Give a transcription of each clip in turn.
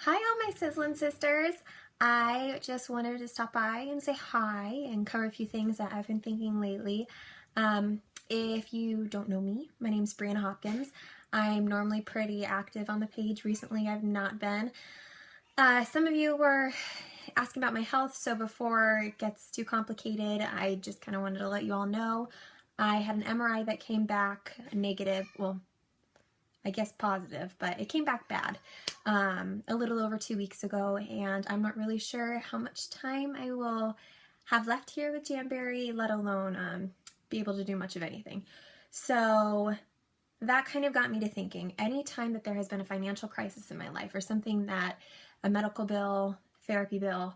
Hi, all my Sizzling sisters. I just wanted to stop by and say hi and cover a few things that I've been thinking lately. If you don't know me, my name's Brianna Hopkins. I'm normally pretty active on the page. Recently, I've not been. Some of you were asking about my health, so before it gets too complicated, I just kind of wanted to let you all know. I had an MRI that came back negative, well, I guess positive, but it came back bad a little over 2 weeks ago, and I'm not really sure how much time I will have left here with Jamberry, let alone be able to do much of anything. So that kind of got me to thinking, anytime that there has been a financial crisis in my life or something that a medical bill, therapy bill,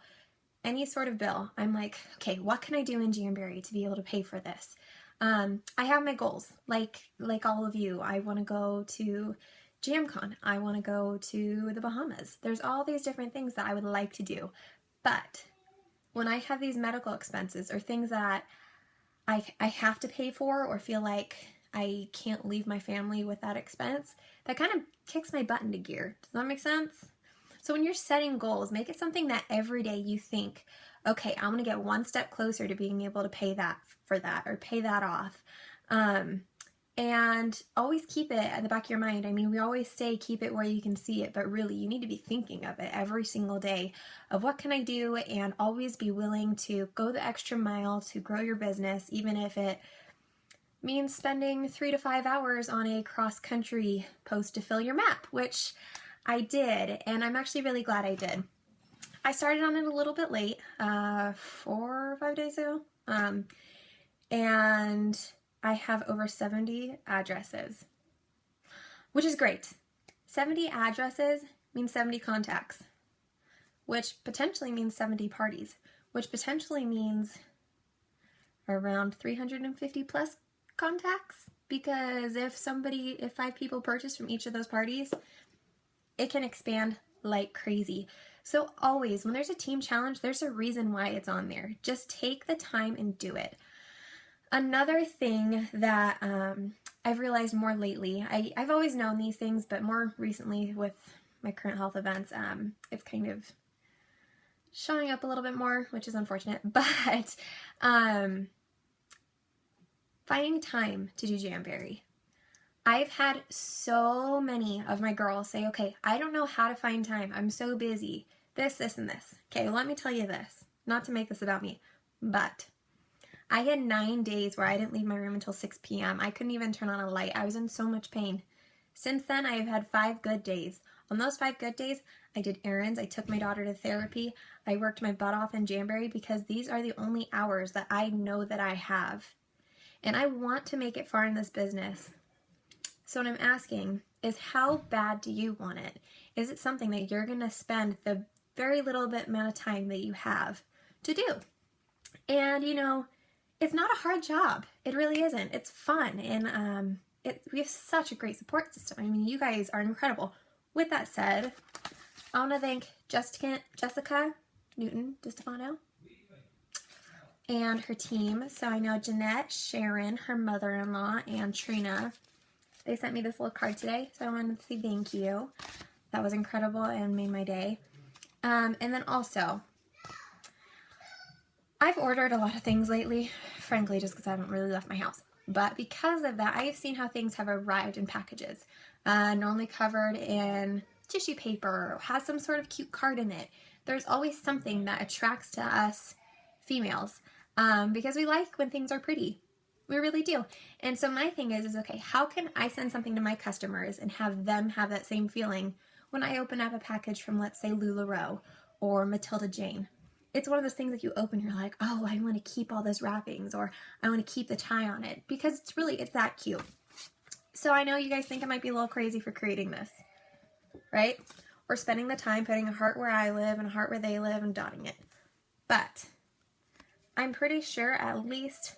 any sort of bill, I'm like, okay, what can I do in Jamberry to be able to pay for this? I have my goals, like all of you. I want to go to JamCon. I want to go to the Bahamas. There's all these different things that I would like to do. But when I have these medical expenses or things that I have to pay for or feel like I can't leave my family with that expense, that kind of kicks my butt into gear. Does that make sense? So when you're setting goals, make it something that every day you think, okay, I'm going to get one step closer to being able to pay that for that or pay that off. And always keep it at the back of your mind. I mean, we always say keep it where you can see it, but really you need to be thinking of it every single day of what can I do, and always be willing to go the extra mile to grow your business, even if it means spending 3 to 5 hours on a cross-country post to fill your map, which I did, and I'm actually really glad I did. I started on it a little bit late, 4 or 5 days ago, and I have over 70 addresses, which is great. 70 addresses means 70 contacts, which potentially means 70 parties, which potentially means around 350 plus contacts, because if 5 people purchase from each of those parties, it can expand like crazy. So always, when there's a team challenge, there's a reason why it's on there. Just take the time and do it. Another thing that I've realized more lately, I've always known these things, but more recently with my current health events, it's kind of showing up a little bit more, which is unfortunate, but finding time to do Jamberry. I've had so many of my girls say, okay, I don't know how to find time. I'm so busy. This, and this. Okay, let me tell you this. Not to make this about me, but I had 9 days where I didn't leave my room until 6 p.m. I couldn't even turn on a light. I was in so much pain. Since then, I have had 5 good days. On those 5 good days, I did errands. I took my daughter to therapy. I worked my butt off in Jamberry because these are the only hours that I know that I have. And I want to make it far in this business. So what I'm asking is, how bad do you want it? Is it something that you're going to spend the very little bit amount of time that you have to do? And you know, it's not a hard job. It really isn't. It's fun, and we have such a great support system. I mean, you guys are incredible. With that said, I want to thank Jessica Newton DiStefano and her team. So I know Jeanette, Sharon, her mother-in-law, and Trina. They sent me this little card today, so I wanted to say thank you. That was incredible and made my day. And then also, I've ordered a lot of things lately, frankly, just because I haven't really left my house. But because of that, I have seen how things have arrived in packages, normally covered in tissue paper or has some sort of cute card in it. There's always something that attracts to us females, because we like when things are pretty. We really do. And so my thing is okay, how can I send something to my customers and have them have that same feeling when I open up a package from, let's say, LuLaRoe or Matilda Jane? It's one of those things that you open, you're like, oh, I want to keep all those wrappings, or I want to keep the tie on it, because it's that cute. So I know you guys think I might be a little crazy for creating this, right? Or spending the time putting a heart where I live and a heart where they live and dotting it. But I'm pretty sure at least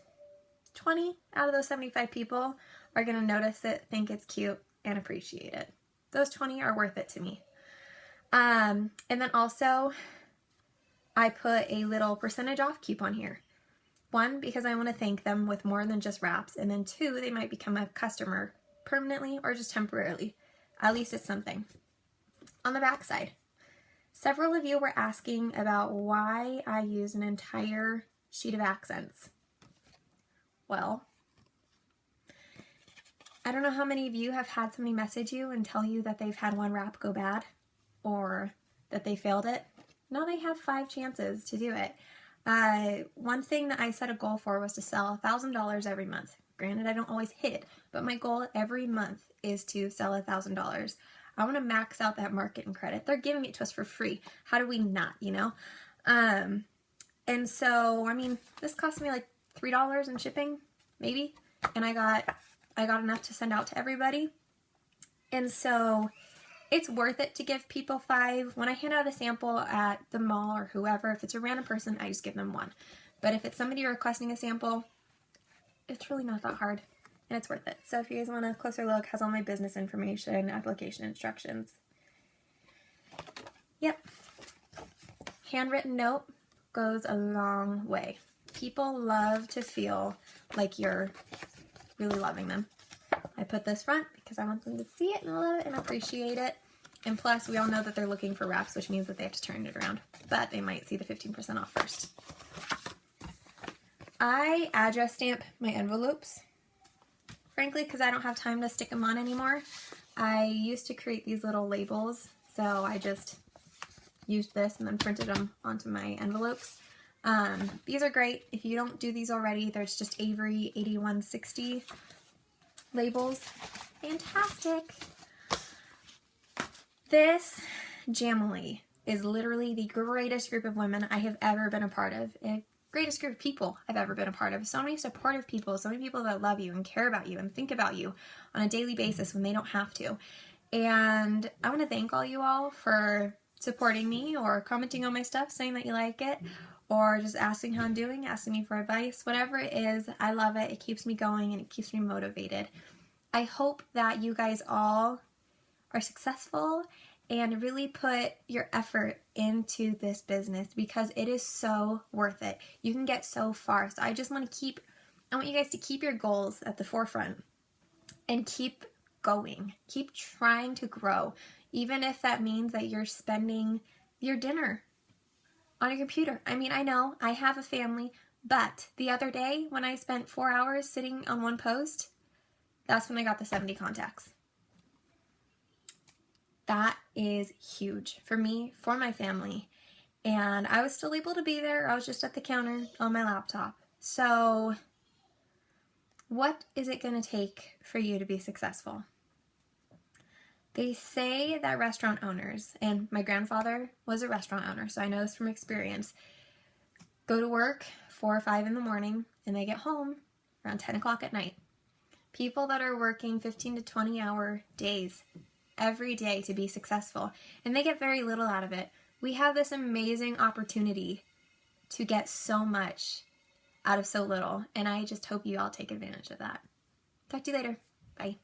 20 out of those 75 people are going to notice it, think it's cute, and appreciate it. Those 20 are worth it to me. And then also, I put a little percentage off coupon here. 1, because I want to thank them with more than just wraps, and then 2, they might become a customer permanently or just temporarily. At least it's something. On the back side, Several of you were asking about why I use an entire sheet of accents. Well, I don't know how many of you have had somebody message you and tell you that they've had one wrap go bad or that they failed it. Now they have 5 chances to do it. One thing that I set a goal for was to sell $1,000 every month. Granted, I don't always hit it, but my goal every month is to sell $1,000. I want to max out that marketing credit. They're giving it to us for free. How do we not, you know? And so, I mean, this cost me like $3 in shipping, maybe. And I got enough to send out to everybody. And so it's worth it to give people 5. When I hand out a sample at the mall or whoever, if it's a random person, I just give them 1. But if it's somebody requesting a sample, it's really not that hard. And it's worth it. So if you guys want a closer look, it has all my business information, application instructions. Yep. Handwritten note goes a long way. People love to feel like you're really loving them. I put this front because I want them to see it and love it and appreciate it. And plus, we all know that they're looking for wraps, which means that they have to turn it around. But they might see the 15% off first. I address stamp my envelopes. Frankly, because I don't have time to stick them on anymore. I used to create these little labels, so I just used this and then printed them onto my envelopes. These are great. If you don't do these already, there's just Avery 8160 labels. Fantastic. This Jamily is literally the greatest group of women I have ever been a part of. Greatest group of people I've ever been a part of. So many supportive people, so many people that love you and care about you and think about you on a daily basis when they don't have to. And I want to thank all you all for supporting me or commenting on my stuff, saying that you like it, or just asking how I'm doing, asking me for advice, whatever it is. I love it. It keeps me going and it keeps me motivated. I hope that you guys all are successful and really put your effort into this business because it is so worth it. You can get so far. So I want you guys to keep your goals at the forefront and keep going. Keep trying to grow, even if that means that you're spending your dinner on your computer. I mean, I know I have a family, but the other day when I spent 4 hours sitting on one post, that's when I got the 70 contacts. That is huge for me, for my family. And I was still able to be there. I was just at the counter on my laptop. So what is it going to take for you to be successful? They say that restaurant owners, and my grandfather was a restaurant owner, so I know this from experience, go to work 4 or 5 in the morning and they get home around 10 o'clock at night. People that are working 15 to 20 hour days every day to be successful, and they get very little out of it. We have this amazing opportunity to get so much out of so little, and I just hope you all take advantage of that. Talk to you later. Bye.